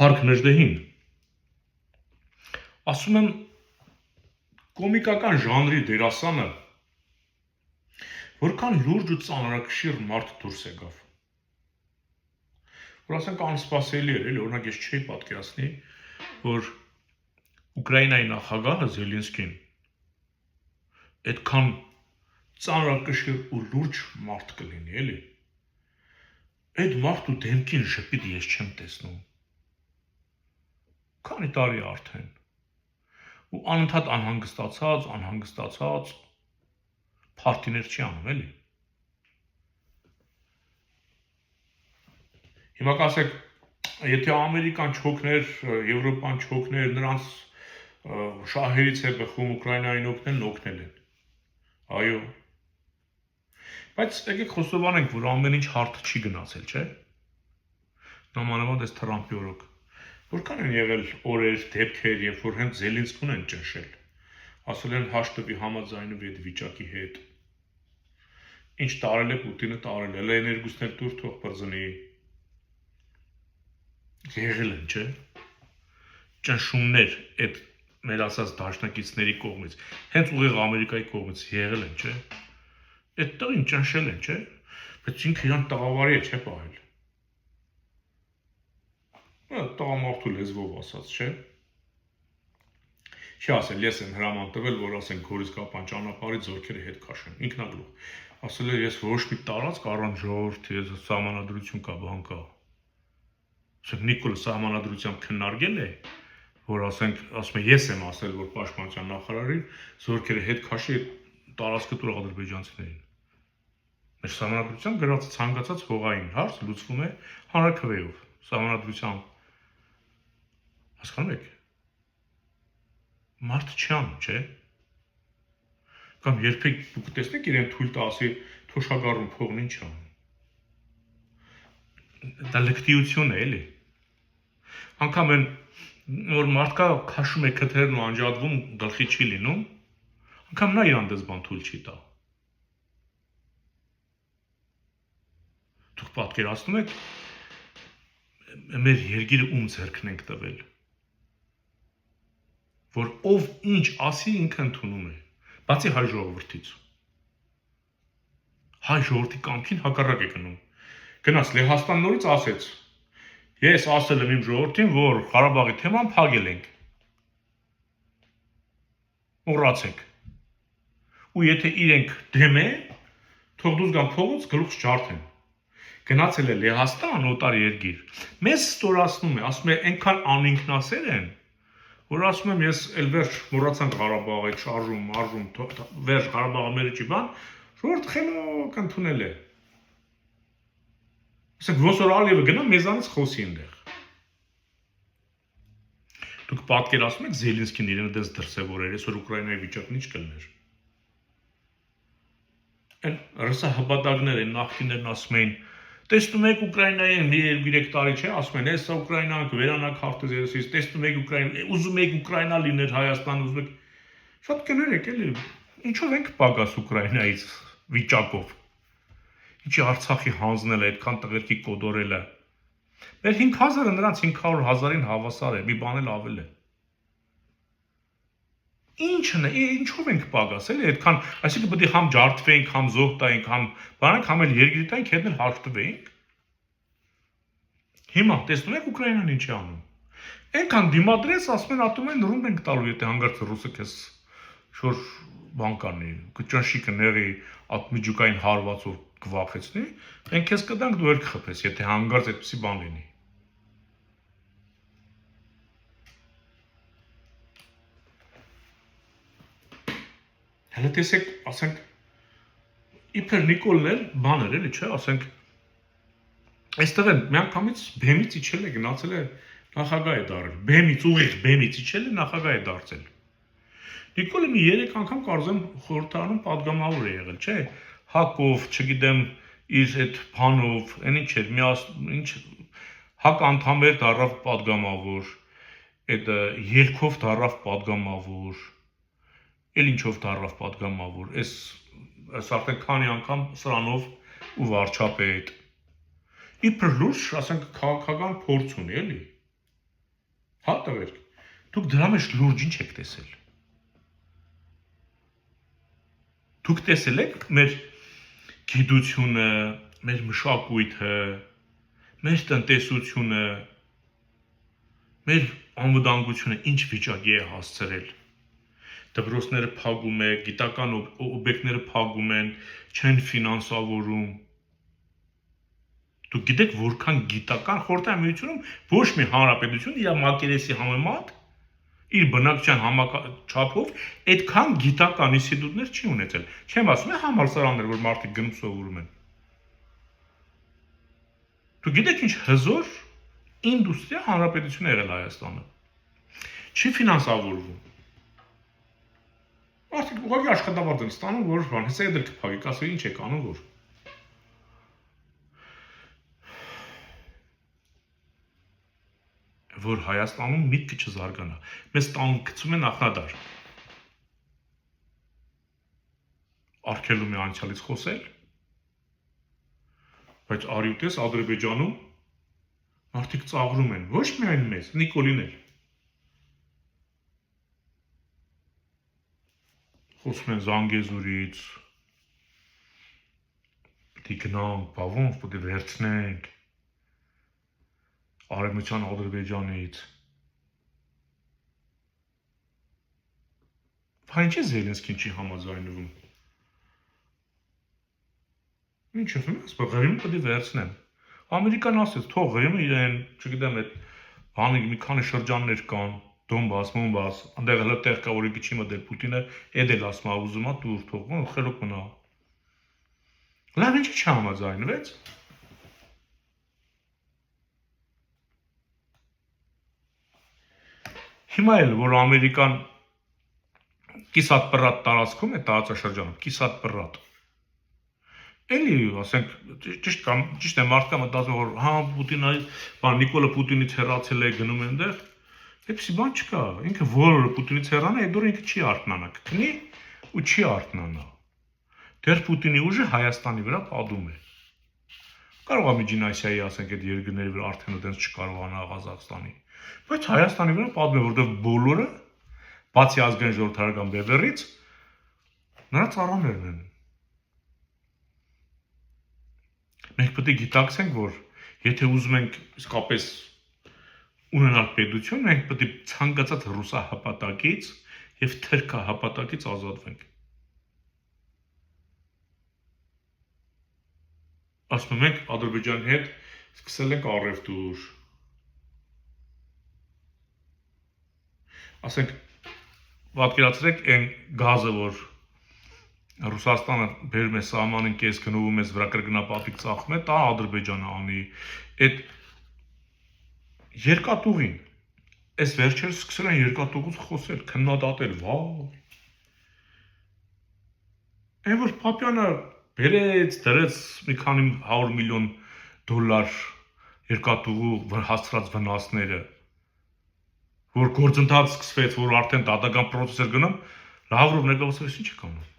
Հարկ Նժդեհին, ասում եմ կոմիկական ժանրի դերասանը որքան լուրջ ու ծանրակշիռ մարդ դուրս եկավ, որ ասենք անսպասելի էր, էլի, օրինակ ես չէի պատկերացնի, որ Ուկրաինայի նախագահը Զելենսկին այդքան ծանրակշիռ ու լուրջ մարդ կլինի, էլի, այդ մարդու դեմքին շպիտ ես չեմ տեսնում, քանի տարի արդեն, ու անընդհատ անհանգստացած, փարթիներ չի անում, էլի։ Հիմա կասեք, եթե Ամերիկան չօգներ, Եվրոպան չօգներ, նրանց շահերից է բխում Ուկրաինային օգնել են։ Այո։ Բայց եկեք խոստովանենք, որ ամեն ինչ հարթ չի գնացել, չէ՞։ Նամանավանդ այս Թրամփի օրոք։ Որքան են եղել օրեր, դեպքեր, երբ որ հենց Զելենսկուն են ճնշել, ասել են հաշտվի համաձայնվի այդ վիճակի հետ։ Ինչ տարել է Պուտինը տարել, էլ էներգուսներ դուր թող բրզնի։ Եղել են, չէ՞։ Ճնշումներ այդ մեր ասած դաշնակիցների կողմից, հենց ուղիղ Ամերիկայի կողմից եղել են, չէ՞։ Այդ տղին ճնշել են, չէ՞։ Բայց ինքը իրան տղավարի է, չէ՞ պահել։ Տղամարդու լեզվով ասած, չէ՞։ Չի ասել, ես եմ հրաման տվել, որ ասենք Գորիս Կապան ճանապարհից զորքերը հետ քաշեն, ինքնագլուխ։ Ասել է, ես ոչ մի տարածք առանց ժողովրդի, ես սահմանադրություն կա, բան կա։ Ասենք Նիկոլը սահմանադրությամբ քննարկել է, որ ասում է, ես եմ ասել, որ պաշտպանության նախարարին զորքերը հետ քաշի տարածքը տուր ադրբեջանցիներին։ Մեր սահմանադրությամբ գրված ցանկացած հողային հարց լուծվում է հանրաքվեով, սահմանադրությամբ։ Հասկանում եք։ Մարդ չան, չէ՞։ Կամ երբեք դուք տեսնեք իրեն թույլ տա ասի թոշակառուն փողն ինչ ան։ Դա լկտիություն է, էլի։ Անկամ են որ մարդկա քաշում է քթերն ու անջատվում գլխի չի լինում, անկամ նա իրան դες բան թույլ չի տա։ Դուք պատկերացնում եք մեր երկիրը ում ձեռքն ենք տվել, որ ով ինչ ասի ինքը ընդունում է, բացի հայ ժողովրդից։ Հայ ժողովրդի կամքին հակառակ է գնում։ Գնաց Լեհաստան նորից ասեց. Ես ասել եմ իմ ժողովրդին, որ Ղարաբաղի թեման փակել ենք։ Մոռացեք։ Ու եթե իրենք դեմ են, թող դուրս գան փողոց գլուխ չջարդեն։ Գնացել է Լեհաստան, օտար երկիր։ Մեզ ստորացնում է, ասում է, այնքան անինքնասեր են, որ ասում եմ, ես էլ վերջ մոռացանք Ղարաբաղը, այդ շարժում, վերջ Ղարաբաղը մեր չի բան, ժողովուրդը խելոք ընդունել է։ Ասենք ոնց որ Ալիևը գնա մեզանից խոսի այնտեղ։ Դուք պատկերացնում եք Զելենսկին իրենը դες դրսևորել, այսօր Ուկրաինայի վիճակն ինչ կլներ։ Այն ռուսահպատակներ են նախկիններն ասում էին, տեսնում եք Ուկրաինայի մի 2-3 տարի չէ, ասում են, հեսա Ուկրաինան կվերանա քարտեզերից, տեսնում եք Ուկրաինա, ուզում եք Ուկրաինա լիներ Հայաստան, ուզում եք։ Շատ կներեք էլի, ինչով ենք պակաս Ուկրաինայից վիճակով։ Ինչի Արցախի հանձնել է, այդքան տղերքի կոդորելը։ Մեր 5000-ը նրանց 500,000-ին հավասար է, մի բան էլ ավել է։ Ինչն է, ինչով ենք պակաս, էլի, այդքան, այսինքն պետք է համ ջարդվենք, համ զոհ տայինք, համ բանանք, համ էլ երկրի տայինք, հետն էլ հաշտվեինք։ Հիմա տեսնում եք Ուկրաինան ինչ է անում։ Այնքան դիմադրես, ասում են ատում են ռումբ ենք տալու, եթե հանգարց ռուսը քեզ շոր բան կանի, կճնշի կների ատմիջուկային հարվածով կվախեցնի, մենք քեզ կտանք դու էլ կխփես, եթե հանգարց այդպեսի բան լինի։ Հələ տեսեք, ասենք, իբր Նիկոլն էլ բան էր, էլի, չէ, ասենք, այստեղ են միանգամից բեմից իջել է, գնացել է նախագահ է դարձել, բեմից, ուղիղ բեմից իջել է նախագահ է դարձել։ Նիկոլը մի 3 անգամ կարծեմ խորհրդարանում падգամավոր է եղել, չէ, հակով, չգիտեմ, իր այդ բանով, այն ինչ էր, ինչ հակ անդամեր դառավ падգամավոր, այդ ելքով դառավ падգամավոր, էլ ինչով դառավ падգամավոր, այս արդեն քանի անգամ սրանով ու վարչապետ։ Իբր լուրջ, ասենք քաղաքական փորձ ունի, էլի։ Հա տղերք, դուք դրա մեջ լուրջ ինչ եք տեսել։ Դուք տեսել եք մեր գիտությունը, մեր մշակույթը, մեր տնտեսությունը, մեր անվտանգությունը ինչ վիճակի է հասցրել։ Դպրոցները փակում է, գիտական օբյեկտները փակում են, չեն ֆինանսավորում։ Դուք գիտեք, որքան գիտական խորհրդային միությունում ոչ մի հանրապետություն իր մակերեսի համեմատ իր բնակչության համաչափով այդքան գիտական ինստիտուտներ չի ունեցել։ Չեմ ասում համալսարաններ, որ մարդիկ գնում սովորում են։ Դուք գիտեք ինչ հզոր ինդուստրիա հանրապետություն է եղել Հայաստանը։ Չի ֆինանսավորվում։ Մարդիկ ուղղակի աշխատավարձ են ստանում, որ բան, հեսա դեռ կփակի, ասել ինչ եք անում, որ Հայաստանում միտքը չզարգանա։ Մեզ տան գցում են նախնադար։ Արգելում է անցյալից խոսել, բայց արի ու տես Ադրբեջանում մարդիկ ծաղրում են, ոչ միայն մեզ, Նիկոլին էլ։ Խոսում են Զանգեզուրից, պիտի գնանք, բա ոնց պիտի վերցնենք Արևմտյան Ադրբեջանից։ Բա ինչ է Զելենսկին չի համաձայնվում։ Ինչ ասում ես, բա Ղրիմը պիտի վերցնեն։ Ամերիկան ասեց, թող Ղրիմը իրեն, չգիտեմ, այդ բանը մի քանի շրջաններ կան, Դոնբաս, Մոնբաս, այնտեղ հələ տեղ կա, որի քիչի մտել Պուտինը, էդ էլ ասում է, ուզում է դուր թող, խելոք մնա։ Լավ ինչի չհամաձայնվեց։ Հիմա էլ որ Ամերիկան կիսատ պրատ տարածքում է տարածաշրջանում, կիսատ պրատ։ Էլի, ասենք, ճիշտ է, մարդկա մտածում որ հա Պուտինը, բան Նիկոլը Պուտինից հեռացել է գնում այնտեղ, այդպեսի բան չկա։ Ինքը որը Պուտինից հեռանա, այդ օրը ինքը չի արթնանա, կքնի ու չի արթնանա։ Դեռ Պուտինի ուժը Հայաստանի վրա պատում է։ Կարող է Միջին Ասիայի, ասենք, այդ երկրների վրա արդեն այդպես չկարողանա Ղազախստանի, բայց Հայաստանի վրա պատում է, որտեղ բոլորը բացի ազգային ժողովրդական բևեռից նրա ծառաներն են։ Մենք պետք է գիտակցենք, որ եթե ուզում ենք իսկապես ունենալ պետություն, մենք պետք է ցանկացած ռուսահպատակից եւ թրքահպատակից ազատվենք։ Ասում ենք Ադրբեջանի հետ սկսել ենք առևտուր։ Ասենք պատկերացրեք այն գազը, որ Ռուսաստանը բերում է սահմանին կես գնովում է վրա կրկնապատիկ ծախում է, դա Ադրբեջանը անի։ Այդ երկաթուղին, այս վերջերս սկսել են երկաթուղուց խոսել, քննադատել, վայ։ Այն որ Պապյանը բերեց, դրեց մի քանի 100 միլիոն դոլար երկաթուղու հասցրած վնասները, որ գործընթաց սկսվեց, որ արդեն դատական պրոցես էր գնում, Լավրով ներկայացրեց ինչ եք անում։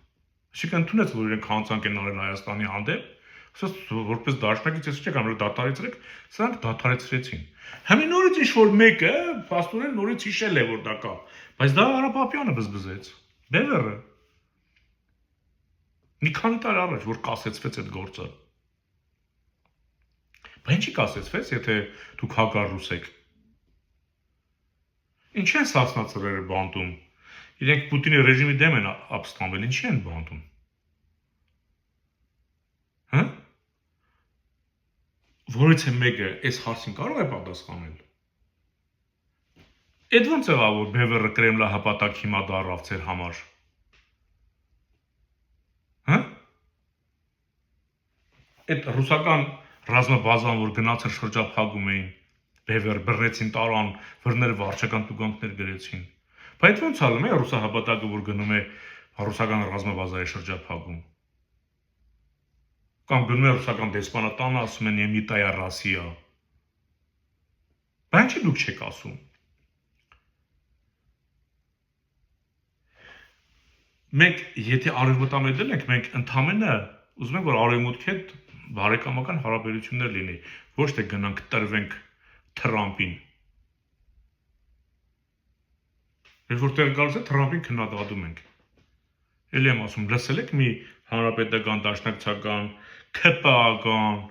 Այսինքն ընդունեց, որ իրենք հանցանք են արել Հայաստանի հանդեպ, ասես որպես դաշնակից ես չեք անում, դադարեցրեք, սրանք դադարեցրեցին։ Հիմա նորից ինչ-որ մեկը, փաստորեն նորից հիշել է, որ դա կա, բայց դա Արա Պապյանը բզբզեց, Բևերը։ Մի քանի տարի առաջ, որ կասեցվեց այդ գործը։ Բայց ինչի կասեցվեց, եթե դուք հակառուս եք։ Ինչ են սասնացրերը բանտում։ Իրենք Պուտինի ռեժիմի դեմ են ապստամբել, ինչի են բանտում։ Հա? Որից է մեկը այս հարցին կարող է պատասխանել։ Այդ ոնց եղավ, որ Բևերը Կրեմլա հպատակ հիմա դառավ ձեր համար։ Հա? Այդ ռուսական ռազմաբազան, որ գնացել շրջափակում էին, Բևեր բռնեցին տարան, վրները վարչական տուգանքներ գրեցին։ Բայց ոնց ալում է ռուսահպատակը, որ գնում է ռուսական ռազմաբազայի շրջափակում։ Կամ գնում է ռուսական դեսպանատանը, ասում են «Եմիտայա Ռասիա»։ Բայց ինչի դուք չեք ասում։ Մենք եթե արևմտամետել ենք, մենք ընդամենը ուզում ենք, որ արևմուտքի հետ բարեկամական հարաբերություններ լինի, ոչ թե գնանք տրվենք Թրամփին։ Երբ որ տեղ գալիս է Թրամփին քննադատում ենք։ Էլի եմ ասում, լսել եք մի հանրապետական դաշնակցական, ՔՊԱ-ական,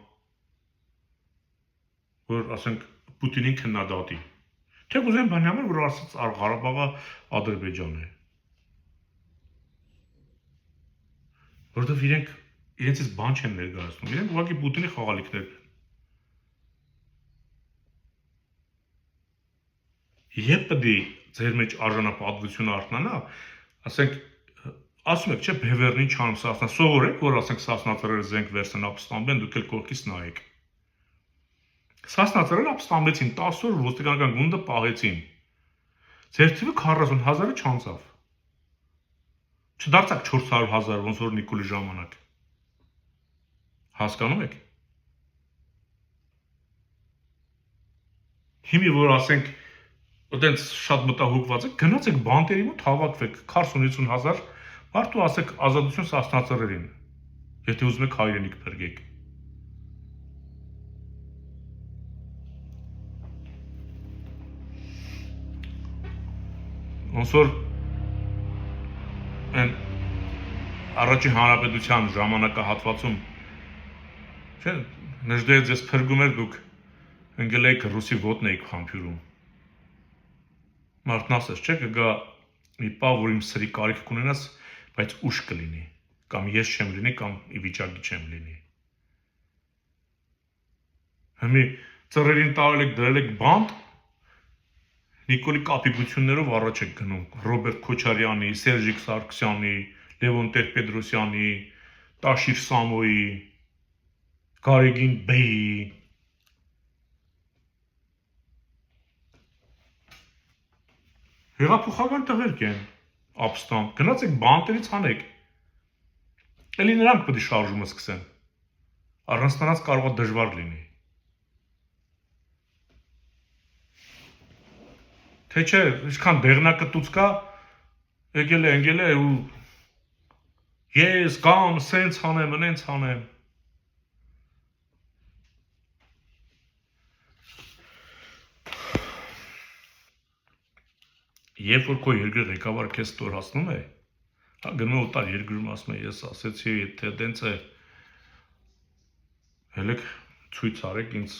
որ ասենք Պուտինին քննադատի։ Թե կուզեն բանի համար, որ ասած Ղարաբաղը Ադրբեջան է։ Որովհետև իրենցից բան չեն ներկայացնում, իրենք ուղղակի Պուտինի խաղալիքներ են։ Երբ պետք է ձեր մեջ արժանապատվությունը արթնանա, ասենք, ասում եք, չէ, Բևեռնին չանում Սասնա, սովորեք, որ ասենք Սասնա ծռերը զենք վերցնեն ապստամբեն, դուք էլ կողքից նայեք։ Սասնա ծռերը ապստամբեցին 10 օր ոստիկանական գունդը պահեցին։ Ձեր թիվը 40,000-ը չանցավ։ Չդարձակ 400,000, ոնց որ Նիկոլի ժամանակ։ Հասկանում եք։ Հիմի որ ասենք այդենց շատ մտահոգված եք, գնացեք բանտերի մոտ հավաքվեք 40-50,000 մարդու ասեք ազատություն Սասնա ծռերին։ Եթե ուզում եք հայրենիք բերգեք։ Ոնց որ այն առաջին հանրապետության ժամանակահատվածում չէ, Նժդեհը ձեզ փրկում էր, դուք ընկել եք ռուսի ոտն էիք խամփյուրում։ Մարդն ասես, չէ, կգա մի պահ, որ իմ սրի կարիք կունենաս, բայց ուշ կլինի, կամ ես չեմ լինի, կամ ի վիճակի չեմ լինի։ Հիմի ծռերին տարել եք, դրել եք բանտ, Նիկոլի կապիկություններով առաջ եք գնում, Ռոբերտ Քոչարյանի, Սերժիկ Սարգսյանի, Լևոն Տեր-Պետրոսյանի, Տաշիր Սամոյի, Գարեգին Բեյի։ Հեղափոխական տղերք են, ապստամբ, գնացեք բանտերից հանեք։ Էլի նրանք պետք է շարժումը սկսեն։ Առանց նրանց կարող է դժվար լինի։ Թե չէ, ինչքան դեղնակտուց կա, եկել է, ընկել է ու ես կամ սենց հանեմ, ընենց հանեմ։ Երբ որ քո երկրի ղեկավարը քեզ ստորացնում է, հա գնում է օտար երկրում ասում է, ես ասեցի, թե դենց է, հելեք ցույց արեք ինձ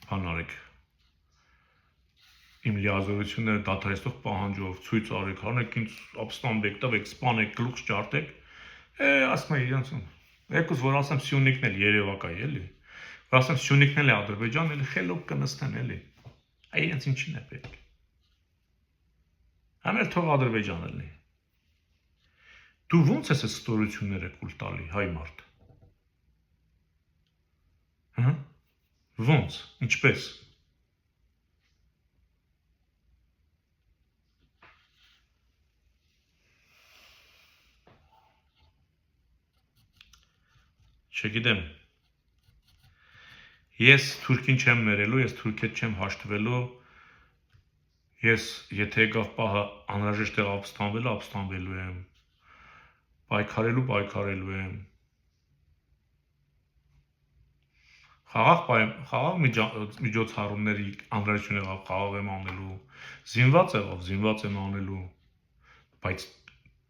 բան արեք։ Իմ լիազորությունները դադարեցնող պահանջով ցույց արեք, հանեք ինձ ապստամբեք, տվեք, սպանեք, գլուխ չջարդեք։ Ասում է իրանց, եկուս որ ասեմ Սյունիքն էլ Երևակա է, էլի։ Որ ասեմ Սյունիքն էլ է Ադրբեջան, էլի խելոք կնստեն, էլի։ Իրենց ինչին է պետք։ Ամեն թող Ադրբեջանը լինի։ Դու ո՞նց ես այս ստորությունները կուլ տալի, հայ մարդ։ Հա՞։ Ո՞նց, ինչպես։ Չգիտեմ։ Ես թուրքին չեմ ներելու, ես թուրքետ չեմ հաշտվելու։ Ես եթե եկավ պահը անհրաժեշտ է ապստամբելու եմ։ Պայքարելու եմ։ Խաղաղ միջոցառումների անհրաժեշտություն եղավ, խաղաղ եմ անելու, զինված եմ անելու, բայց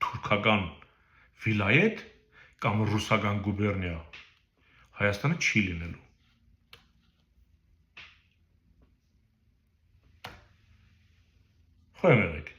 թուրքական վիլայետ կամ ռուսական գուբերնիա Հայաստանը չի լինելու։ Խոհեմ եղեք։